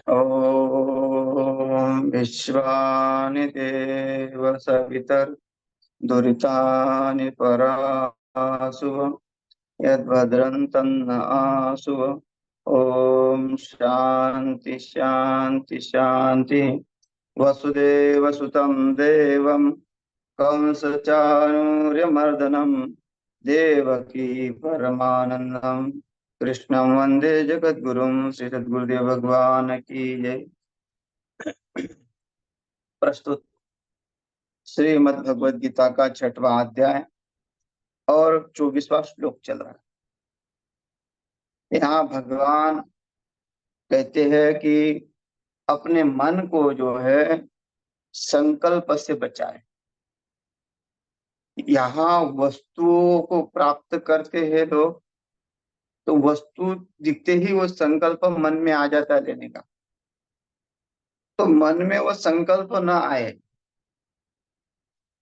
ॐ विश्वानि देव सवितर्दुरितानि परासुव यद्भद्रं तन्न आसुव। ॐ शान्ति शान्ति शान्ति। वसुदेवसुतं देवं कंसचाणूर्यमर्दनं देवकी परमानन्दं कृष्णं वन्दे जगद्गुरुं। श्री सद्गुरुदेव भगवान की जय। प्रस्तुत श्रीमद् भगवद गीता का 6वां अध्याय और 24वां श्लोक चल रहा है। यहाँ भगवान कहते हैं कि अपने मन को जो है संकल्प से बचाए। यहाँ वस्तुओं को प्राप्त करते हैं लोग, तो वस्तु दिखते ही वो संकल्प मन में आ जाता है लेने का। तो मन में वो संकल्प न आए,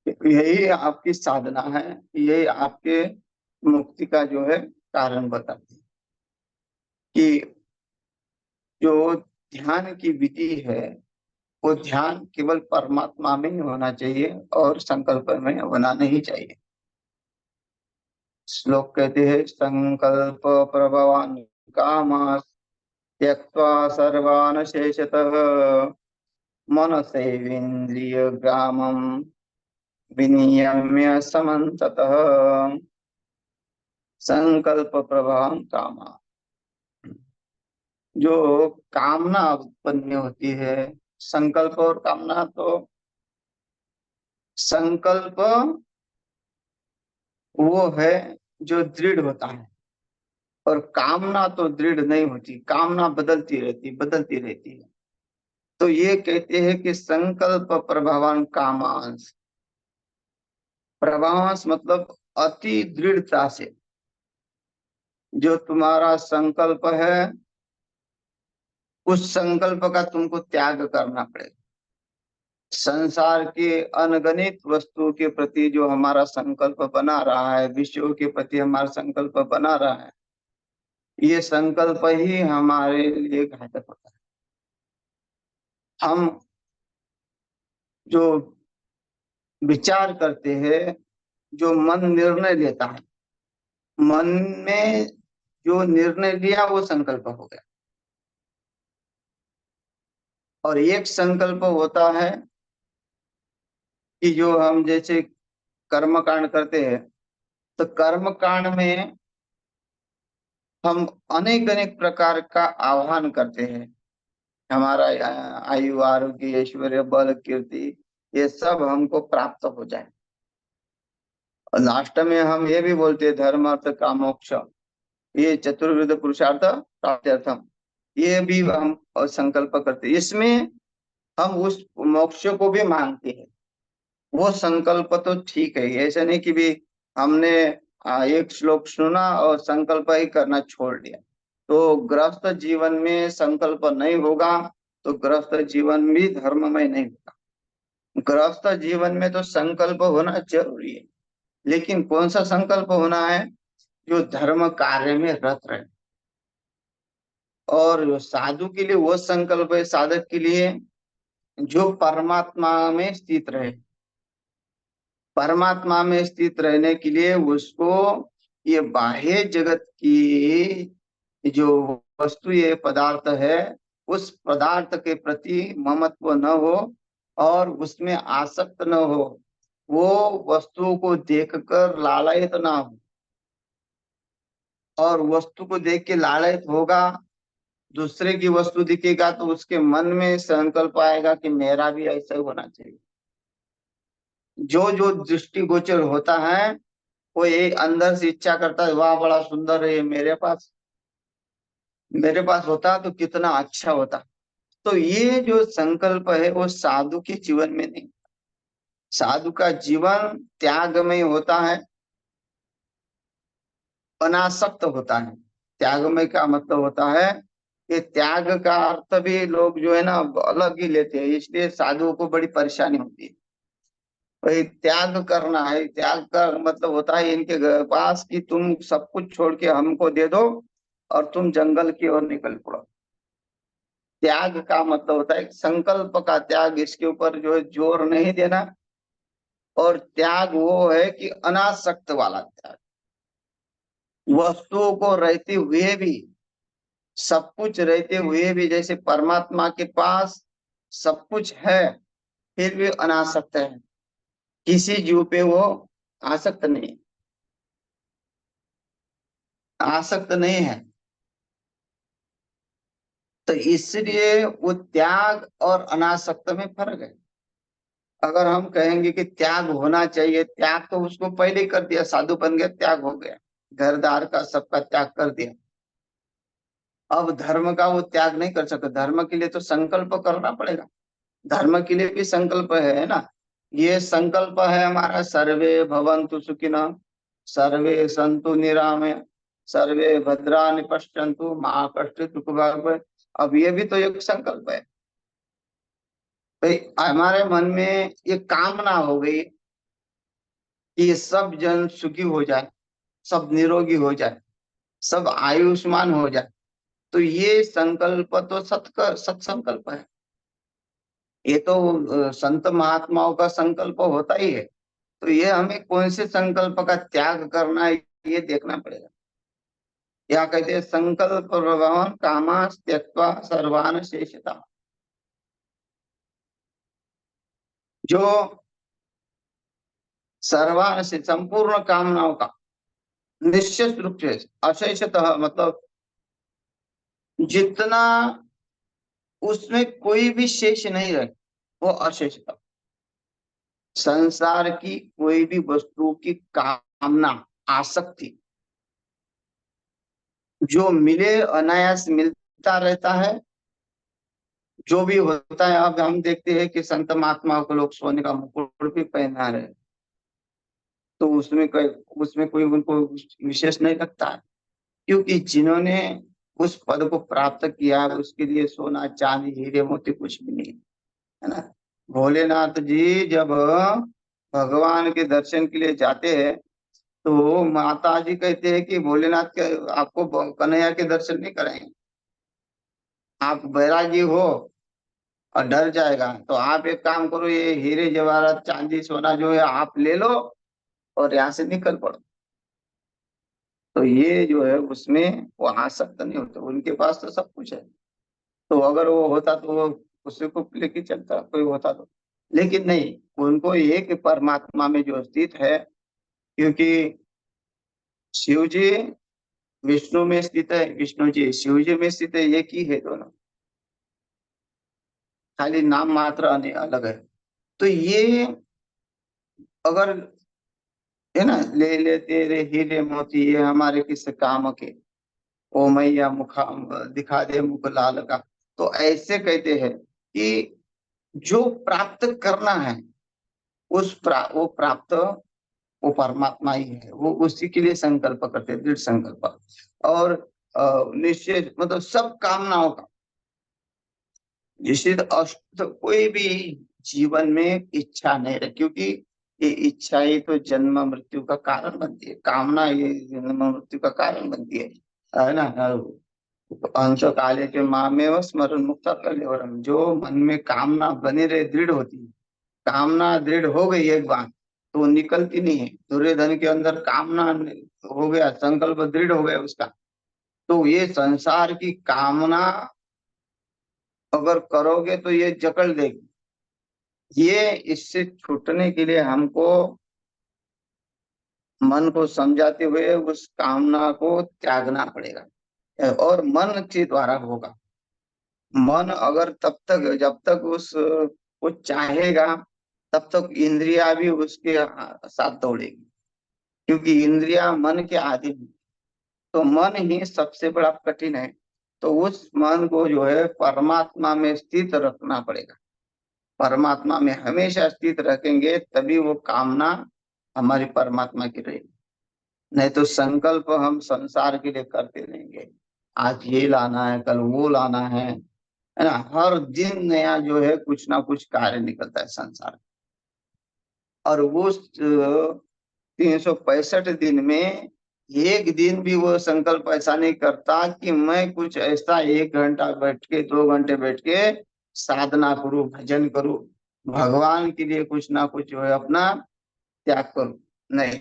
यही आपकी साधना है, यही आपके मुक्ति का जो है कारण बताती है। कि जो ध्यान की विधि है वो ध्यान केवल परमात्मा में ही होना चाहिए और संकल्प में होना नहीं चाहिए। श्लोक कहते हैं संकल्प प्रभवान काम त्यक्त्वा सर्वान् शेषतः मनसैवेन्द्रिय ग्रामं विनियम्य समन्ततः संकल्प प्रभावं कामा। जो कामना उत्पन्न होती है, संकल्प और कामना, तो संकल्प वो है जो दृढ़ होता है और कामना तो दृढ़ नहीं होती, कामना बदलती रहती है। तो ये कहते हैं कि संकल्प प्रभावान कामांश। प्रभावांश मतलब अति दृढ़ता से जो तुम्हारा संकल्प है उस संकल्प का तुमको त्याग करना पड़ेगा। संसार के अनगणित वस्तुओं के प्रति जो हमारा संकल्प बना रहा है, विषयों के प्रति हमारा संकल्प बना रहा है, ये संकल्प ही हमारे लिए घातक होता है। हम जो विचार करते हैं, जो मन निर्णय लेता है, मन में जो निर्णय लिया वो संकल्प हो गया। और एक संकल्प होता है कि जो हम जैसे कर्म कांड करते हैं, तो कर्म कांड में हम अनेक अनेक प्रकार का आह्वान करते हैं। हमारा आयु आरोग्य ऐश्वर्य बल कीर्ति ये सब हमको प्राप्त हो जाए। और लास्ट में हम ये भी बोलते हैं धर्म अर्थ काम मोक्ष, ये चतुर्विध पुरुषार्थ प्राप्त्यर्थम, ये भी हम संकल्प करते हैं। इसमें हम उस मोक्ष को भी मांगते हैं। वो संकल्प तो ठीक है, ऐसा नहीं कि भी हमने एक श्लोक सुना और संकल्प ही करना छोड़ दिया। तो गृहस्थ जीवन में संकल्प नहीं होगा तो गृहस्थ जीवन भी धर्ममय नहीं होगा। गृहस्थ जीवन में तो संकल्प होना जरूरी है, लेकिन कौन सा संकल्प होना है? जो धर्म कार्य में रत रहे। और जो साधु के लिए वो संकल्प है, साधक के लिए, जो परमात्मा में स्थित रहे। परमात्मा में स्थित रहने के लिए उसको ये बाह्य जगत की जो वस्तु ये पदार्थ है उस पदार्थ के प्रति ममत्व न हो और उसमें आसक्त न हो, वो वस्तु को देखकर लालयित ना हो। और वस्तु को देख के लालयित होगा, दूसरे की वस्तु दिखेगा तो उसके मन में संकल्प आएगा कि मेरा भी ऐसा होना चाहिए। जो जो दृष्टिगोचर होता है वो एक अंदर से इच्छा करता है, वाह बड़ा सुंदर है ये, मेरे पास होता तो कितना अच्छा होता। तो ये जो संकल्प है वो साधु के जीवन में नहीं। साधु का जीवन त्याग में होता है, अनासक्त होता है। त्याग में का मतलब होता है कि त्याग का अर्थ भी लोग जो है ना अलग ही लेते हैं, इसलिए साधुओं को बड़ी परेशानी होती है। भाई त्याग करना है, त्याग का मतलब होता है इनके पास कि तुम सब कुछ छोड़ के हमको दे दो और तुम जंगल की ओर निकल पड़ो। त्याग का मतलब होता है संकल्प का त्याग, इसके ऊपर जो है जोर नहीं देना। और त्याग वो है कि अनासक्त वाला त्याग, वस्तुओं को रहते हुए भी, सब कुछ रहते हुए भी, जैसे परमात्मा के पास सब कुछ है फिर भी अनासक्त है, किसी जीव पे वो आसक्त नहीं, आसक्त नहीं है। तो इसलिए वो त्याग और अनासक्त में फर्क है। अगर हम कहेंगे कि त्याग होना चाहिए, त्याग तो उसको पहले ही कर दिया, साधु बन गया, त्याग हो गया, घरदार का सबका त्याग कर दिया। अब धर्म का वो त्याग नहीं कर सकता, धर्म के लिए तो संकल्प करना पड़ेगा। धर्म के लिए भी संकल्प है ना। ये संकल्प है हमारा, सर्वे भवन्तु सुखिनः, सर्वे सन्तु निरामया, सर्वे भद्राणि पश्यन्तु मा कश्चित् दुःख भाग् भवेत्। अब ये भी तो एक संकल्प है भाई। हमारे मन में ये कामना हो गई कि ये सब जन सुखी हो जाए, सब निरोगी हो जाए, सब आयुष्मान हो जाए। तो ये संकल्प तो सत्संकल्प है। ये तो संत महात्माओं का संकल्प होता ही है। तो ये हमें कौन से संकल्प का त्याग करना है, ये देखना पड़ेगा। या कहते हैं संकल्प प्रभवन कामा त्यक्त्वा सर्वान शेषता। जो सर्वान से संपूर्ण कामनाओं का निश्चित रूप से अशेषतः, मतलब जितना उसमें कोई भी शेष नहीं रहे, वो अशेषतः। संसार की कोई भी वस्तु की कामना, आसक्ति, जो मिले अनायास मिलता रहता है, जो भी होता है। अब हम देखते हैं कि संत महात्माओं को लोग सोने का मुकुट भी पहना रहे, तो उसमें कोई उनको विशेष नहीं लगता है, क्योंकि जिन्होंने उस पद को प्राप्त किया है उसके लिए सोना चांदी हीरे मोती कुछ भी नहीं है ना। भोलेनाथ जी जब भगवान के दर्शन के लिए जाते हैं, तो माता जी कहते हैं कि भोलेनाथ के आपको कन्हैया के दर्शन नहीं कराएंगे, आप बैरागी हो और डर जाएगा, तो आप एक काम करो, ये हीरे जवाहरात चांदी सोना जो है आप ले लो और यहाँ से निकल पड़ो। तो ये जो है उसमें वो आसक्त नहीं होते, उनके पास तो सब कुछ है। तो अगर वो होता तो वो उसी को लेके चलता, कोई होता तो। लेकिन नहीं, उनको एक परमात्मा में जो स्थित है, क्योंकि शिव जी विष्णु में स्थित है, विष्णु जी शिव जी में स्थित है, एक ही है दोनों, खाली नाम मात्र अलग है। तो ये अगर है ना, ले ले तेरे हीरे मोती ये हमारे किस काम के, ओ मैया मुखा दिखा दे मुख लाल का। तो ऐसे कहते हैं कि जो प्राप्त करना है वो प्राप्त वो परमात्मा ही है, वो उसी के लिए संकल्प करते हैं, दृढ़ संकल्प। और निश्चय मतलब सब कामनाओं का, जिससे अष्ट कोई भी जीवन में इच्छा नहीं रहे, क्योंकि ये इच्छा ही तो जन्म मृत्यु का कारण बनती है, कामना ये जन्म मृत्यु का कारण बनती है ना। अंश काले के मामेव स्मरण मुक्त कलेवरम, जो मन में कामना बनी रहे, दृढ़ होती है। कामना दृढ़ हो गई एक बार तो वो निकलती नहीं है। दुर्योधन के अंदर कामना हो गया, संकल्प दृढ़ हो गया उसका, तो ये संसार की कामना अगर करोगे तो ये जकड़ देगी। ये इससे छूटने के लिए हमको मन को समझाते हुए उस कामना को त्यागना पड़ेगा, और मन के द्वारा होगा। मन अगर तब तक जब तक उस वो चाहेगा तब तक इंद्रिया भी उसके साथ दौड़ेगी, क्योंकि इंद्रिया मन के आधीन है। तो मन ही सबसे बड़ा कठिन है। तो उस मन को जो है परमात्मा में स्थित रखना पड़ेगा। परमात्मा में हमेशा स्थित रखेंगे तभी वो कामना हमारी परमात्मा की रहेगी। नहीं तो संकल्प हम संसार के लिए करते रहेंगे, आज ये लाना है कल वो लाना है ना। हर दिन नया जो है कुछ ना कुछ कार्य निकलता है संसार। और वो 365 दिन में एक दिन भी वो संकल्प ऐसा नहीं करता कि मैं कुछ ऐसा 1 घंटा बैठ के 2 घंटे बैठ के साधना करूं, भजन करूं, भगवान के लिए कुछ ना कुछ जो है अपना त्याग करूं। नहीं,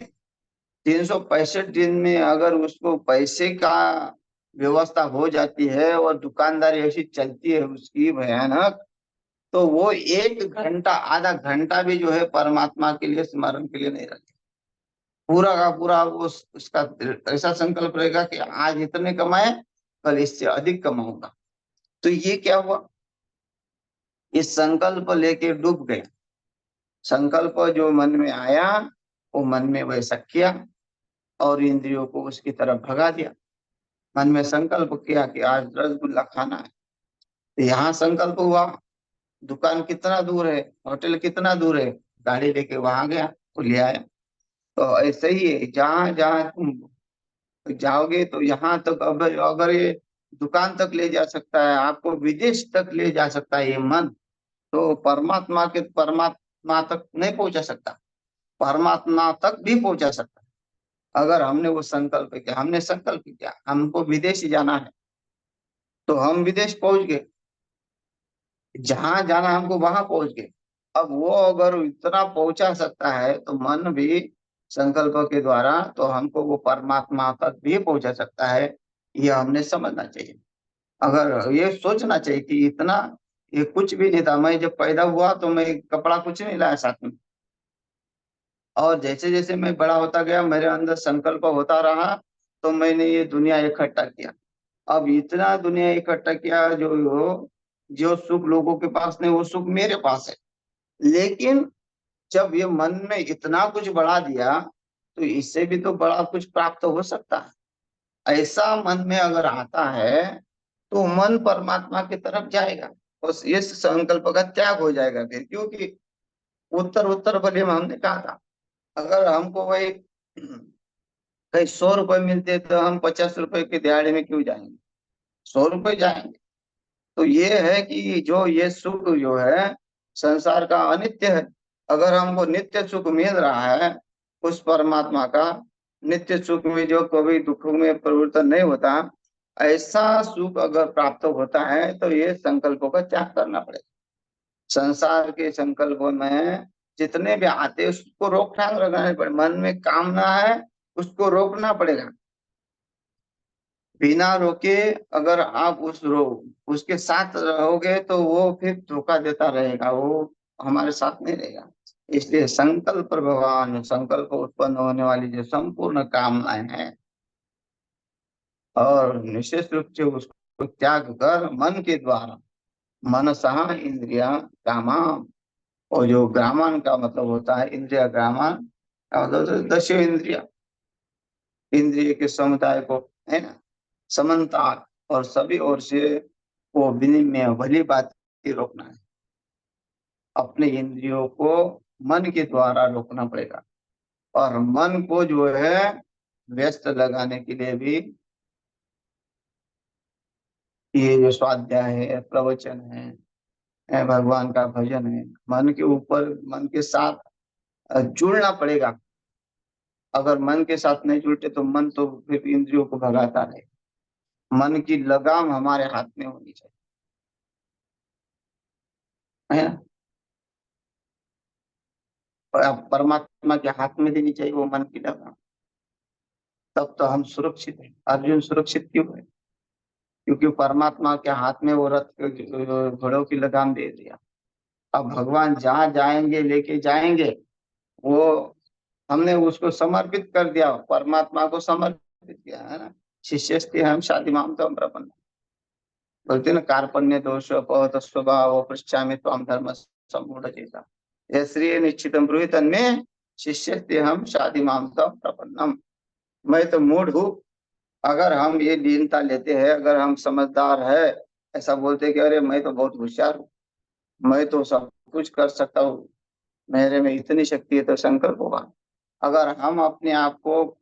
365 दिन में अगर उसको पैसे का व्यवस्था हो जाती है और दुकानदारी ऐसी चलती है उसकी भयानक, तो वो 1 घंटा आधा घंटा भी जो है परमात्मा के लिए स्मरण के लिए नहीं रखे। पूरा का पूरा वो उसका ऐसा संकल्प रहेगा कि आज इतने कमाए, कल इससे अधिक कमाऊंगा। तो ये क्या हुआ, इस संकल्प लेके डूब गए। संकल्प जो मन में आया वो मन में वैसा किया और इंद्रियों को उसकी तरफ भगा दिया। मन में संकल्प किया कि आज रसगुल्ला खाना है, तो यहाँ संकल्प हुआ, दुकान कितना दूर है, होटल कितना दूर है, गाड़ी लेके वहां गया तो ले आया। तो ऐसे ही है, जहां जहां तुम जाओगे तो यहाँ तक, अब अगर ये दुकान तक ले जा सकता है, आपको विदेश तक ले जा सकता है ये मन, तो परमात्मा तक नहीं पहुंचा सकता, परमात्मा तक भी पहुंचा सकता है। अगर हमने वो संकल्प किया, हमने संकल्प किया हमको विदेश जाना है, तो हम विदेश पहुंच गए, जहां जाना हमको वहां पहुंच गए। अब वो अगर इतना पहुंचा सकता है तो मन भी संकल्प के द्वारा तो हमको वो परमात्मा तक भी पहुंचा सकता है। ये हमने समझना चाहिए। अगर ये सोचना चाहिए कि इतना, ये कुछ भी नहीं था, मैं जब पैदा हुआ तो मैं कपड़ा कुछ नहीं लाया साथ में, और जैसे जैसे मैं बड़ा होता गया मेरे अंदर संकल्प होता रहा, तो मैंने ये दुनिया इकट्ठा किया। अब इतना दुनिया इकट्ठा किया, जो सुख लोगों के पास नहीं वो सुख मेरे पास है। लेकिन जब ये मन में इतना कुछ बढ़ा दिया, तो इससे भी तो बड़ा कुछ प्राप्त हो सकता है। ऐसा मन में अगर आता है तो मन परमात्मा की तरफ जाएगा, उस इस संकल्प का त्याग हो जाएगा फिर। क्योंकि उत्तर उत्तर बलि में हमने कहा था, अगर हमको वही कहीं 100 रुपए मिलते तो हम 50 रुपए के दिहाड़ी में क्यों जाएंगे, 100 रुपए जाएंगे। तो ये है कि जो ये सुख जो है संसार का अनित्य है। अगर हमको नित्य सुख मिल रहा है उस परमात्मा का, नित्य सुख में जो कभी दुख में परिवर्तन नहीं होता, ऐसा सुख अगर प्राप्त होता है तो ये संकल्पों का त्याग करना पड़ेगा। संसार के संकल्पों में जितने भी आते हैं उसको रोकथाम लगाना पड़ेगा। मन में कामना है उसको रोकना पड़ेगा। बिना रोके अगर आप उसके साथ रहोगे तो वो फिर धोखा देता रहेगा, वो हमारे साथ नहीं रहेगा। इसलिए संकल्प भगवान, संकल्प उत्पन्न होने वाली जो संपूर्ण कामनाएं हैं, और निश्चित रूप से उसको त्याग कर मन के द्वारा, मनसा इंद्रिया कामा। और जो ग्रामान का मतलब होता है, इंद्रिया ग्रामान का मतलब होता है दशो इंद्रिया, इंद्रिय के समुदाय को, है ना, समन्ता, और सभी ओर से वो विनिमय भली बात की रोकना है। अपने इंद्रियों को मन के द्वारा रोकना पड़ेगा। और मन को जो है व्यस्त लगाने के लिए भी ये जो स्वाध्याय है, प्रवचन है, भगवान का भजन है, मन के ऊपर, मन के साथ जुड़ना पड़ेगा। अगर मन के साथ नहीं जुड़ते तो मन तो फिर इंद्रियों को भगाता रहे। मन की लगाम हमारे हाथ में होनी चाहिए, है ना। परमात्मा के हाथ में देनी चाहिए वो मन की लगाम। तब तो हम सुरक्षित हैं। अर्जुन सुरक्षित क्यों है? क्योंकि परमात्मा के हाथ में वो घोड़ों की लगाम दे दिया। अब भगवान जहाँ जाएंगे लेके जाएंगे, वो हमने उसको समर्पित कर दिया, परमात्मा को समर्पित किया, है ना। शिष्यस्ते हम शादी माम तो प्रपन्न, बोलते ना, कार्पण्य दोष अपहत स्वभाव पृष्ठामि त्वाम धर्म सम्मूढ़ चेता, श्री निश्चितम ब्रूहि में शिष्यस्ते हम शादी माम तो प्रपन्नम। मैं तो मूढ़ हूँ। अगर हम ये दीनता लेते हैं, अगर हम समझदार है, ऐसा बोलते कि अरे मैं तो बहुत होशियार हूँ, मैं तो सब कुछ कर सकता हूँ, मेरे में इतनी शक्ति है, तो संकल्प होगा। अगर हम अपने आप को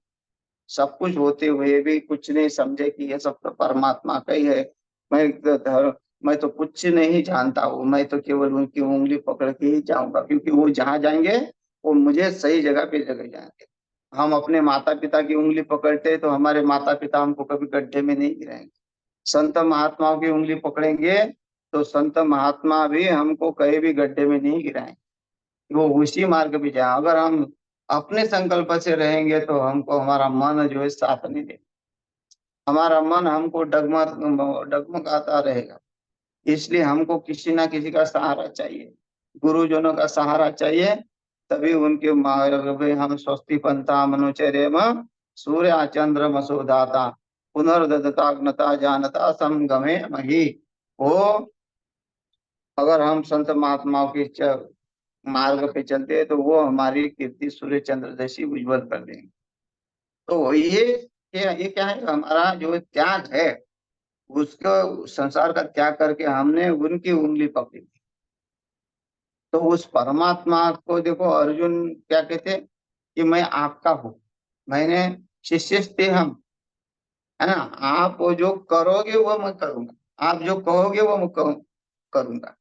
सब कुछ होते हुए भी कुछ नहीं समझे कि ये सब तो परमात्मा का ही है, मैं तो कुछ नहीं जानता हूँ, मैं तो केवल उनकी उंगली पकड़ के ही जाऊंगा, क्योंकि वो जहाँ जाएंगे वो मुझे सही जगह पे जगह जाएंगे। हम अपने माता पिता की उंगली पकड़ते तो हमारे माता पिता हमको कभी गड्ढे में नहीं गिराएंगे। संत महात्माओं की उंगली पकड़ेंगे तो संत महात्मा भी हमको कहीं भी गड्ढे में नहीं गिराएंगे। वो उसी मार्ग पे जाए। अगर हम अपने संकल्प से रहेंगे तो हमको हमारा मन जो है साथ नहीं दे। हमारा मन हमको डगमग डगमगाता रहेगा। इसलिए हमको किसी ना किसी का सहारा चाहिए, गुरुजनों का सहारा चाहिए। तभी उनके मार्ग में हम स्वस्ति पंथा मनुचर्यम सूर्य चंद्र मसुधाता पुनर्दता जानता समगमे मही। वो अगर हम संत महात्माओं के मार्ग पे चलते हैं तो वो हमारी कीर्ति सूर्य चंद्र जैसी उज्जवल कर देंगे। तो ये क्या है, हमारा जो त्याग है उसको, संसार का त्याग करके हमने उनकी उंगली पकड़ी। तो उस परमात्मा को देखो, अर्जुन क्या कहते कि मैं आपका हूँ, मैंने शिष्य थे हम, है ना। आप वो जो करोगे वो मैं करूंगा, आप जो कहोगे वो मैं करूंगा।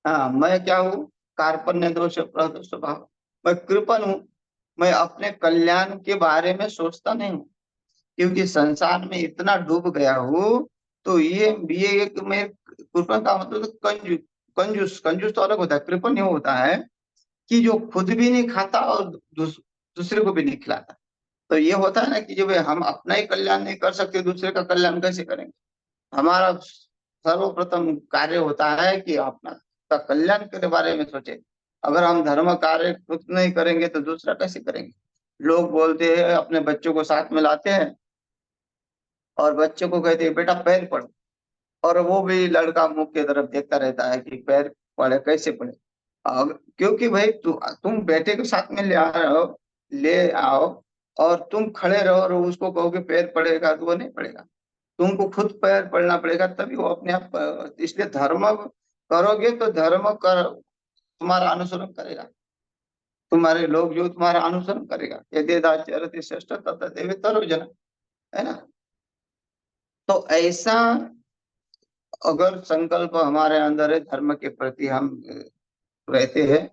हाँ, मैं क्या हूँ, कार्पण्य दोष प्रदोष स्वभाव, मैं कृपण हूँ। मैं अपने कल्याण के बारे में सोचता नहीं हूँ, क्योंकि संसार में इतना डूब गया हूँ। तो ये एक मैं, कृपण का मतलब तो कंजूस। कंजूस कंजूस तो अलग होता है, कृपण ये होता है कि जो खुद भी नहीं खाता और दूसरे को भी नहीं खिलाता। तो ये होता है ना कि जब हम अपना ही कल्याण नहीं कर सकते, दूसरे का कल्याण कैसे करेंगे। हमारा सर्वप्रथम कार्य होता है कि अपना का कल्याण के बारे में सोचे। अगर हम धर्म कार्य खुद नहीं करेंगे तो दूसरा कैसे करेंगे। लोग बोलते हैं, अपने बच्चों को साथ में लाते हैं और बच्चों को कहते हैं बेटा पैर पढ़ो, और वो भी लड़का मुख की तरफ देखता रहता है कि पैर पढ़े कैसे पढ़े। क्योंकि भाई तुम बेटे को साथ में ले आ रहे हो, ले आओ, और तुम खड़े रहो और उसको कहोगे पैर पड़ेगा तो वो नहीं पड़ेगा। तुमको खुद पैर पड़ना पड़ेगा तभी वो अपने आप इसलिए धर्म करोगे तो धर्म कर तुम्हारा अनुसरण करेगा। तुम्हारे लोग जो तुम्हारा अनुसरण करेगा, यदि दाचरति श्रेष्ठ तथा देवेतरो जन, है ना। तो ऐसा अगर संकल्प हमारे अंदर है, धर्म के प्रति हम रहते हैं,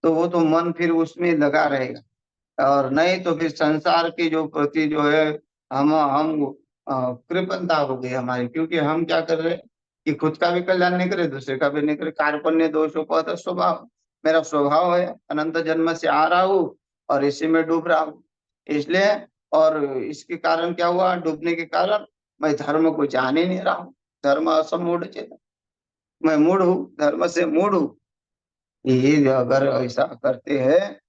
तो वो तो मन फिर उसमें लगा रहेगा। और नहीं तो फिर संसार की जो प्रति जो है, हम कृपणता हो गई हमारी, क्योंकि हम क्या कर रहे हैं कि खुद का भी कल्याण नहीं करे, दूसरे का भी नहीं करे। कार्पण्य दोषोपहत स्वभाव, मेरा स्वभाव है, अनंत जन्म से आ रहा हूँ और इसी में डूब रहा हूँ। इसलिए, और इसके कारण क्या हुआ, डूबने के कारण मैं धर्म को जान ही नहीं रहा हूँ। धर्म असमूढ़ चेतन, मैं मूढ़ हूँ, धर्म से मूढ़ हूँ। ये अगर ऐसा करते हैं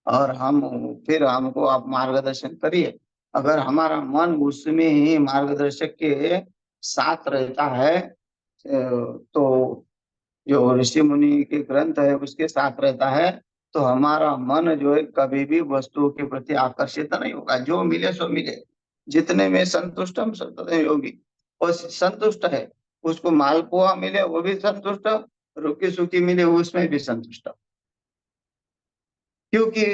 और हम, फिर हमको आप मार्गदर्शन करिए। अगर हमारा मन उसमें ही मार्गदर्शक के साथ रहता है, तो जो ऋषि मुनि के ग्रंथ है उसके साथ रहता है, तो हमारा मन जो है कभी भी वस्तुओं के प्रति आकर्षित नहीं होगा। जो मिले सो मिले, जितने में संतुष्ट हम सतत योगी, और संतुष्ट है। उसको मालपुआ मिले वो भी संतुष्ट, रुकी सुखी मिले उसमें भी संतुष्ट, क्योंकि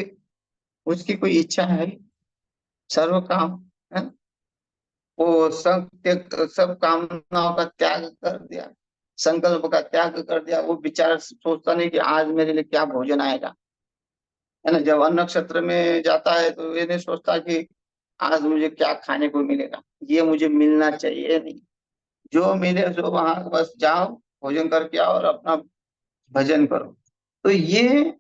उसकी कोई इच्छा है नहीं, सर्व काम है। वो सब कामनाओं का त्याग कर दिया, संकल्प का त्याग कर दिया। वो विचार सोचता नहीं कि आज मेरे लिए क्या भोजन आएगा, है ना। जब अन्न नक्षत्र में जाता है तो ये नहीं सोचता कि आज मुझे क्या खाने को मिलेगा, ये मुझे मिलना चाहिए नहीं। जो मिले सो वहां बस जाओ, भोजन करके आओ और अपना भजन करो। तो ये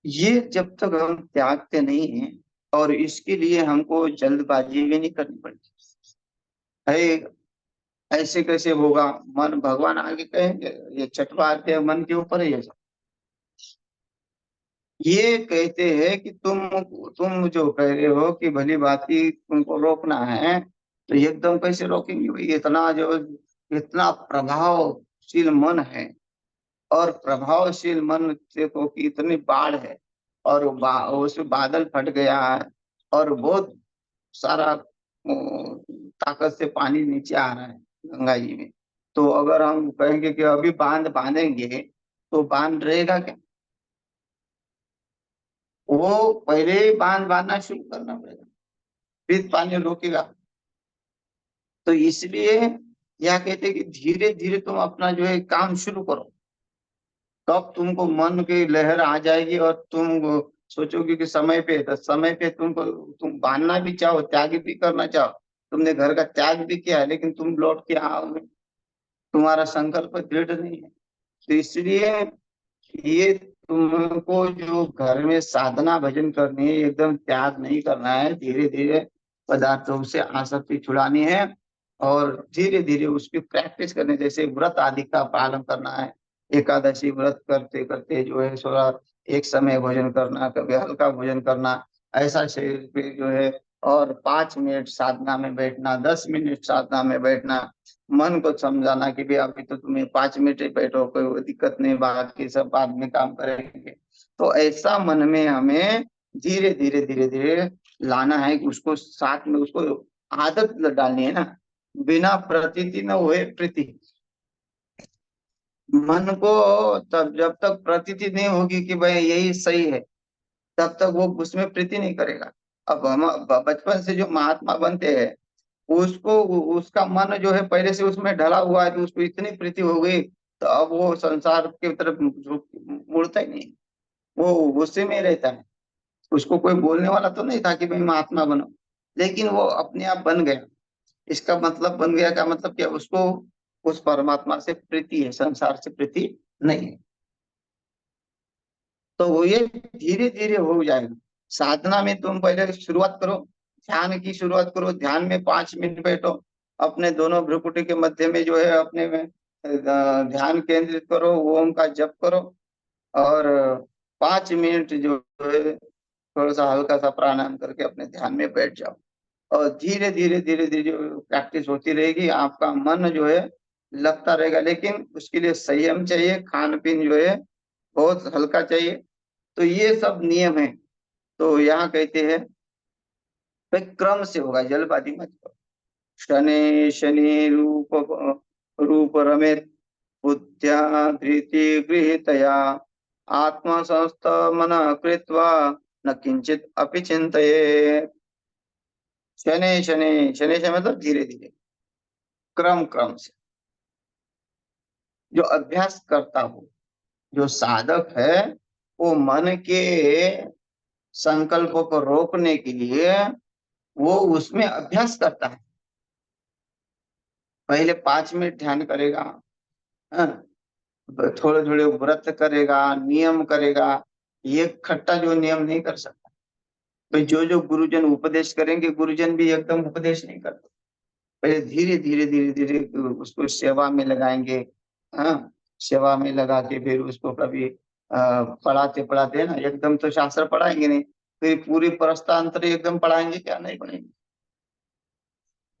जब तक हम त्यागते नहीं हैं, और इसके लिए हमको जल्दबाजी भी नहीं करनी पड़ती है। ऐसे कैसे होगा, मन भगवान आगे कहेंगे, ये चटवाते मन के ऊपर है ये सब। ये कहते हैं कि तुम जो कह रहे हो कि भली भांति तुमको रोकना है, तो एकदम कैसे रोकेंगे भाई, इतना जो, इतना प्रभावशील मन है। और प्रभावशील मन से तो कि इतनी बाढ़ है, और उसमें बादल फट गया है, और बहुत सारा ताकत से पानी नीचे आ रहा है गंगा जी में। तो अगर हम कहेंगे कि अभी बांध बांधेंगे, तो बांध रहेगा क्या। वो पहले ही बांध बांधना शुरू करना पड़ेगा, फिर पानी रोकेगा। तो इसलिए यह कहते हैं कि धीरे धीरे तुम अपना जो है काम शुरू करो, तब तुमको मन की लहर आ जाएगी और तुम सोचोगे कि समय पे है, तो समय पे तुम बांधना भी चाहो, त्याग भी करना चाहो, तुमने घर का त्याग भी किया है, लेकिन तुम लौट के आओगे, तुम्हारा संकल्प दृढ़ नहीं है। तो इसलिए ये तुमको जो घर में साधना भजन करनी है, एकदम त्याग नहीं करना है, धीरे धीरे पदार्थों से आसक्ति छुड़ानी है, और धीरे धीरे उसकी प्रैक्टिस करनी, जैसे व्रत आदि का पालन करना है। एकादशी व्रत करते करते जो है थोड़ा एक समय भोजन करना, कभी हल्का भोजन करना, ऐसा शरीर पे जो है, और 5 मिनट साधना में बैठना, 10 मिनट साधना में बैठना, मन को समझाना कि भाई अभी तो तुम्हें 5 मिनट ही बैठो, कोई दिक्कत नहीं, बाकी सब बाद में काम करेंगे। तो ऐसा मन में हमें धीरे धीरे धीरे धीरे लाना है, कि उसको साथ में उसको आदत डालनी है ना। बिना प्रतीति न हुए प्रीति। मन को तब जब तक प्रतीति नहीं होगी कि भाई यही सही है, तब तक वो उसमें प्रीति नहीं करेगा। अब हम बचपन से जो महात्मा बनते हैं, उसको उसका मन जो है पहले से उसमें ढला हुआ है, तो उसको इतनी प्रीति हो गई, तो अब वो संसार की तरफ मुड़ता ही नहीं, वो गुस्से में रहता है। उसको कोई बोलने वाला तो नहीं था कि भाई महात्मा बनो, लेकिन वो अपने आप बन गया। इसका मतलब बन गया का मतलब क्या, उसको उस परमात्मा से प्रीति है, संसार से प्रीति नहीं है। तो वो ये धीरे धीरे हो जाएगा। साधना में तुम पहले शुरुआत करो, ध्यान की शुरुआत करो, ध्यान में 5 मिनट बैठो, अपने दोनों भ्रुकुटी के मध्य में जो है अपने में ध्यान केंद्रित करो, ओम का जप करो, और 5 मिनट जो है थोड़ा सा हल्का सा प्राणायाम करके अपने ध्यान में बैठ जाओ। और धीरे धीरे धीरे धीरे जो प्रैक्टिस होती रहेगी, आपका मन जो है लगता रहेगा। लेकिन उसके लिए संयम चाहिए, खान पीन जो है बहुत हल्का चाहिए। तो ये सब नियम है। तो यहाँ कहते हैं भाई क्रम से होगा, जल्दबाजी मत करो। शनि शनि रूप रूप रमेत बुद्ध्या धृति गृहीतया आत्मा संस्थ मन कृत्वा न किंचित अपि चिंतये। शनि शनि शनि से मतलब धीरे धीरे, क्रम क्रम से। जो अभ्यास करता हो, जो साधक है, वो मन के संकल्पों को रोकने के लिए वो उसमें अभ्यास करता है। पहले 5 मिनट ध्यान करेगा, हाँ, थोड़े थोड़े व्रत करेगा, नियम करेगा। ये खट्टा जो नियम नहीं कर सकता। तो जो जो गुरुजन उपदेश करेंगे, गुरुजन भी एकदम उपदेश नहीं करते, पहले धीरे धीरे धीरे धीरे उसको सेवा में लगाएंगे। हाँ, सेवा में लगा के फिर उसको कभी पढ़ाते पढ़ाते ना, एकदम तो शास्त्र पढ़ाएंगे नहीं, फिर पूरी प्रस्तांतरी एकदम पढ़ाएंगे क्या, नहीं पढ़ेंगे।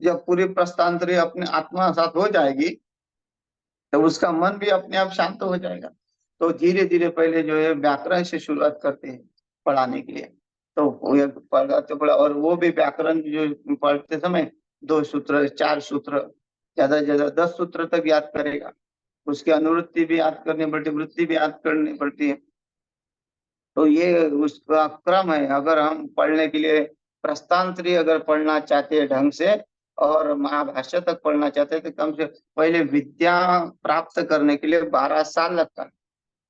जब पूरी प्रस्तांतरी अपने आत्मा साथ हो जाएगी, तो उसका मन भी अपने आप शांत हो जाएगा। तो धीरे धीरे पहले जो है व्याकरण से शुरुआत करते हैं पढ़ाने के लिए। तो वो ये पढ़ाते पढ़ा, और वो भी व्याकरण जो पढ़ते समय 2 सूत्र 4 सूत्र, ज्यादा से ज्यादा 10 सूत्र तक याद करेगा। उसकी अनुवृत्ति भी याद करनी पड़ती, वृत्ति भी याद करनी पड़ती है। तो ये उसका क्रम है। अगर हम पढ़ने के लिए प्रस्तांतरी अगर पढ़ना चाहते हैं ढंग से, और महाभाष्य तक पढ़ना चाहते हैं, तो कम से पहले विद्या प्राप्त करने के लिए 12 साल लगता है,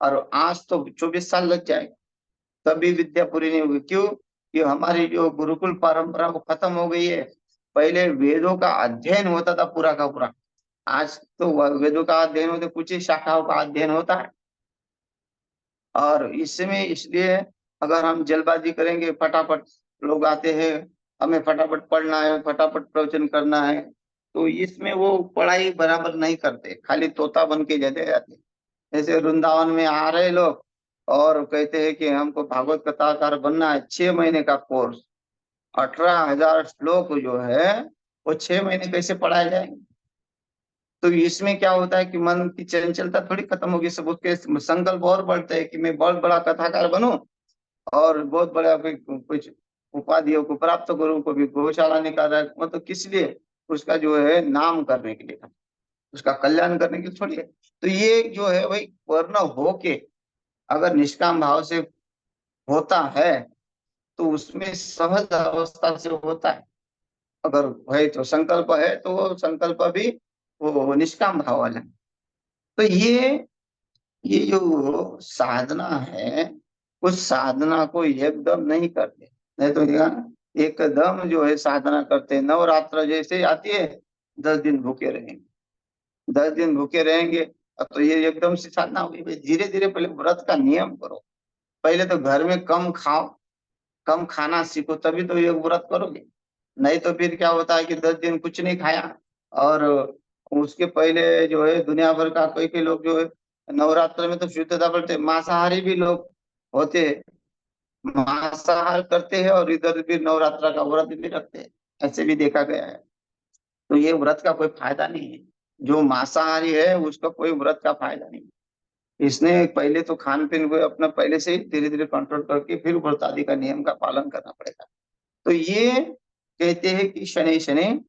और आज तो 24 साल लग जाएगा, तभी विद्या पूरी नहीं होगी। क्यों? कि हमारी जो गुरुकुल परंपरा वो खत्म हो गई है। पहले वेदों का अध्ययन होता था पूरा का पूरा, आज तो वेदों का अध्ययन होता, कुछ ही शाखाओं का अध्ययन होता है। और इसमें इसलिए अगर हम जल्दबाजी करेंगे, फटाफट लोग आते हैं, हमें फटाफट पढ़ना है, फटाफट प्रवचन करना है, तो इसमें वो पढ़ाई बराबर नहीं करते, खाली तोता बन के जते जाते। जैसे वृंदावन में आ रहे लोग और कहते हैं कि हमको भागवत कथाकार बनना है, 6 महीने का कोर्स, 18,000 श्लोक जो है वो 6 महीने कैसे पढ़ाए जाएंगे। तो इसमें क्या होता है कि मन की चंचलता थोड़ी खत्म होगी, सब उसके संकल्प और बढ़ते हैं कि मैं बहुत बड़ा कथाकार बनूं, और बहुत बड़ा कुछ उपाधियों को प्राप्त करूं, को भी गौशाला निकाला, मतलब किस लिए, उसका जो है नाम करने के लिए, उसका कल्याण करने के लिए थोड़ी है। तो ये जो है भाई वर्ण होके अगर निष्काम भाव से होता है, तो उसमें सहज अवस्था से होता है। अगर है तो संकल्प है, तो वो संकल्प भी वो निष्काम भाव वाला है। तो ये जो साधना है, उस साधना को एकदम नहीं करते। नहीं तो यहाँ एकदम जो है साधना करते हैं, नवरात्र जैसे आती है 10 दिन भूखे रहेंगे, 10 दिन भूखे रहेंगे। अब तो ये एकदम से साधना होगी भाई, धीरे धीरे पहले व्रत का नियम करो। पहले तो घर में कम खाओ, कम खाना सीखो, तभी तो ये व्रत करोगे। नहीं तो फिर क्या होता है कि 10 दिन कुछ नहीं खाया, और उसके पहले जो है दुनिया भर का कोई कोई लोग जो है नवरात्र में तो शुद्धता बढ़ते, मांसाहारी भी लोग होते हैं, मांसाहार करते हैं और इधर भी नवरात्र का व्रत भी रखते हैं, ऐसे भी देखा गया है। तो ये व्रत का कोई फायदा नहीं है, जो मांसाहारी है उसका कोई व्रत का फायदा नहीं। इसने पहले तो खान पीन को अपना पहले से ही धीरे धीरे कंट्रोल करके फिर व्रत आदि का नियम का पालन करना पड़ेगा। तो ये कहते हैं कि शनि शनि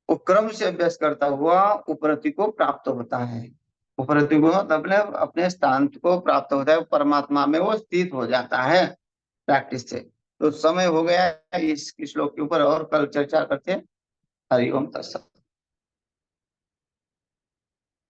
उपक्रम से अभ्यास करता हुआ उपरति को प्राप्त होता है। उपरति को अपने अपने स्थान को प्राप्त होता है, परमात्मा में वो स्थित हो जाता है प्रैक्टिस से। तो समय हो गया है इस श्लोक के ऊपर, और कल चर्चा करते हैं। हरि ओम तत्सत।